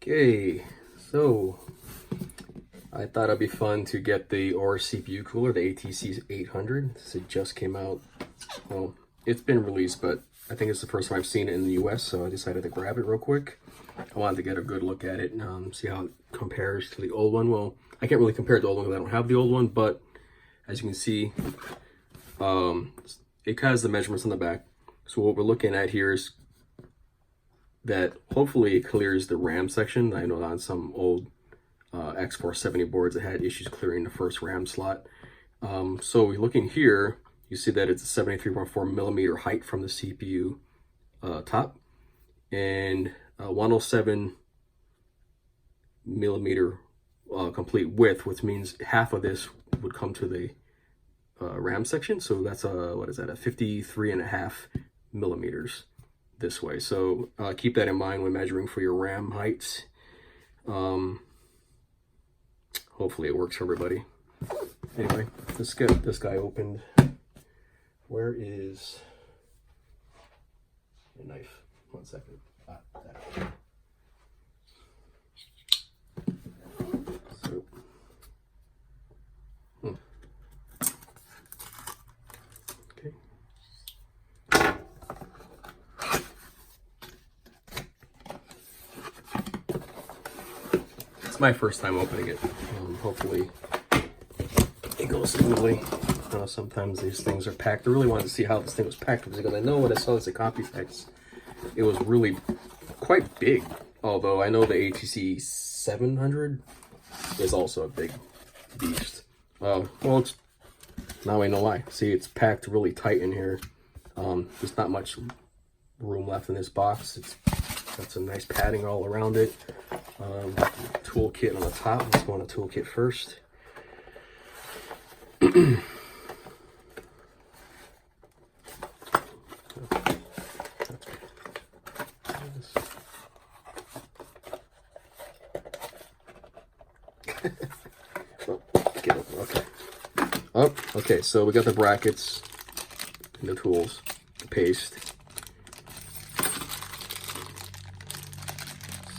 Okay, so I thought it'd be fun to get the Aorus CPU cooler, the ATC800. It just came out. Well, it's been released, but I think it's the first time I've seen it in the US, so I decided to grab it real quick. I wanted to get a good look at it and see how it compares to the old one. Well, I can't really compare it to the old one because I don't have the old one, but as you can see, it has the measurements on the back. So what we're looking at here is that hopefully it clears the RAM section. I know on some old X570 boards it had issues clearing the first RAM slot. So we're looking here, you see that it's a 73.4 millimeter height from the CPU top and 107 millimeter complete width, which means half of this would come to the RAM section. So that's what is that, a 53.5 millimeters this way. So keep that in mind when measuring for your RAM heights. Hopefully it works for everybody. Anyway, let's get this guy opened. Where is the knife? 1 second. So, okay. It's my first time opening it. Hopefully it goes smoothly. Sometimes these things are packed. I really wanted to see how this thing was packed because I know when I saw this at Computex, it was really quite big. Although I know the ATC800 is also a big beast. Well, it's now I know why. See, it's packed really tight in here. There's not much room left in this box. It's got some nice padding all around it. Toolkit on the top. Let's go on the toolkit first. Okay, so we got the brackets and the tools, the paste.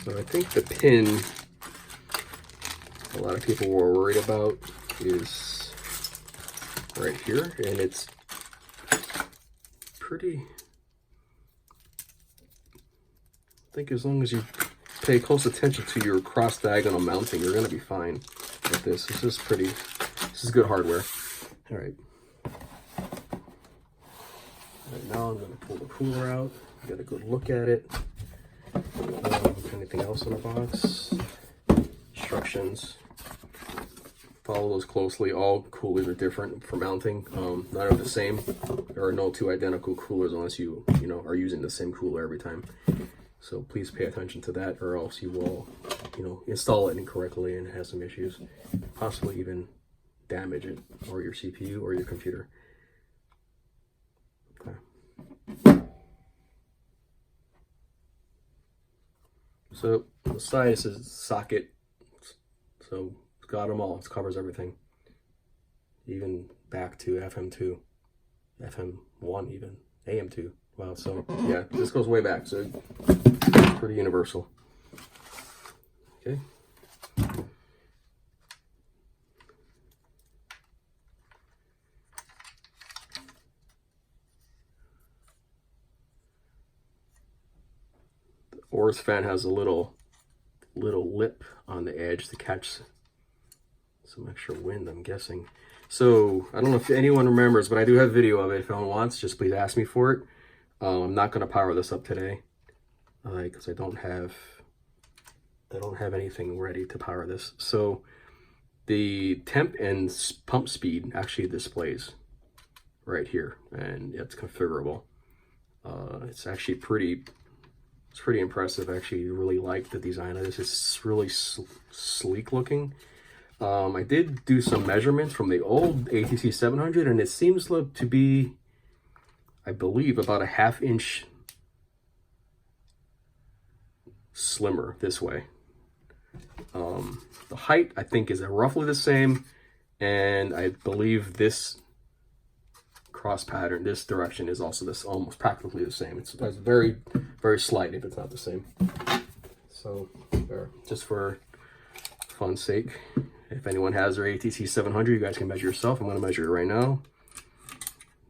So I think the pin a lot of people were worried about is right here, and it's pretty, I think as long as you pay close attention to your cross diagonal mounting, you're gonna be fine with this. This is good hardware. All right. Right now I'm gonna pull the cooler out, get a good look at it. Anything else in the box? Instructions. Follow those closely. All coolers are different for mounting. None are the same. There are no two identical coolers unless you are using the same cooler every time. So please pay attention to that, or else you will, install it incorrectly and have some issues, possibly even damage it, or your CPU or your computer. Okay. So the side is socket, so it's got them all. It covers everything, even back to FM2, FM1, even AM2. Wow. So yeah, this goes way back. So it's pretty universal. Okay. Aorus fan has a little lip on the edge to catch some extra wind, I'm guessing. So I don't know if anyone remembers, but I do have video of it. If anyone wants, just please ask me for it. I'm not going to power this up today because I don't have anything ready to power this. So the temp and pump speed actually displays right here, and it's configurable. It's actually pretty impressive. I actually really like the design of this. It's really sleek looking. I did do some measurements from the old ATC800, and it seems to be, I believe, about a ½ inch slimmer this way. The height, I think, is roughly the same, and I believe this cross pattern, this direction is also almost practically the same. It's very, very slight if it's not the same. So there, just for fun's sake, if anyone has their ATC800, you guys can measure yourself. I'm going to measure it right now.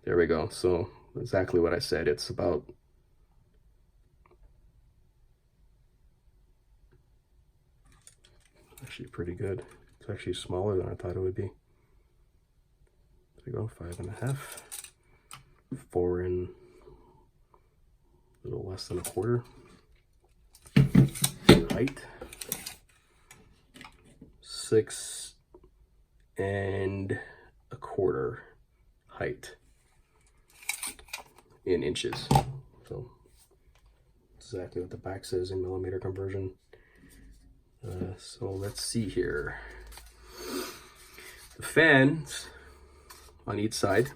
There we go. So exactly what I said. It's about actually pretty good. It's actually smaller than I thought it would be. There we go, 5.5. 4 and a little less than a quarter. Height 6 and a quarter height in inches. So exactly what the back says in millimeter conversion. So let's see here. The fans on each side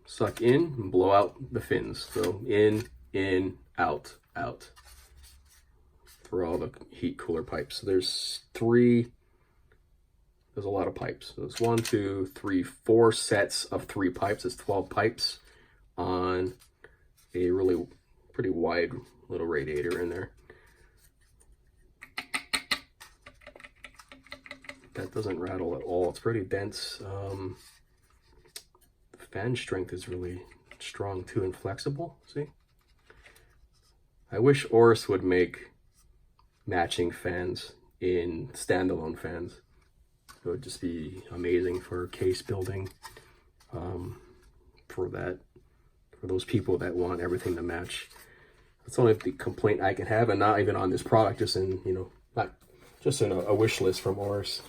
suck in and blow out the fins. So in, out, out. For all the heat cooler pipes. So there's a lot of pipes. So it's 1, 2, 3, 4 sets of 3 pipes. It's 12 pipes on a really pretty wide little radiator in there. That doesn't rattle at all. It's pretty dense. The fan strength is really strong too and flexible. See? I wish Aorus would make matching fans in standalone fans. It would just be amazing for case building, for those people that want everything to match. That's only the complaint I can have, and not even on this product, just in, you know, not just in a wish list from Aorus.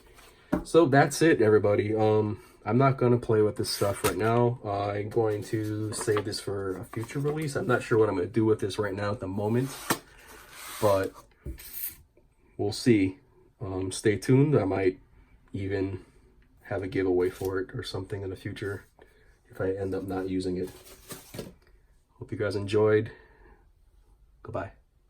So that's it, everybody. I'm not gonna play with this stuff right now. I'm going to save this for a future release. I'm not sure what I'm gonna do with this right now at the moment, but we'll see. Stay tuned. I might even have a giveaway for it or something in the future if I end up not using it. Hope you guys enjoyed. Goodbye.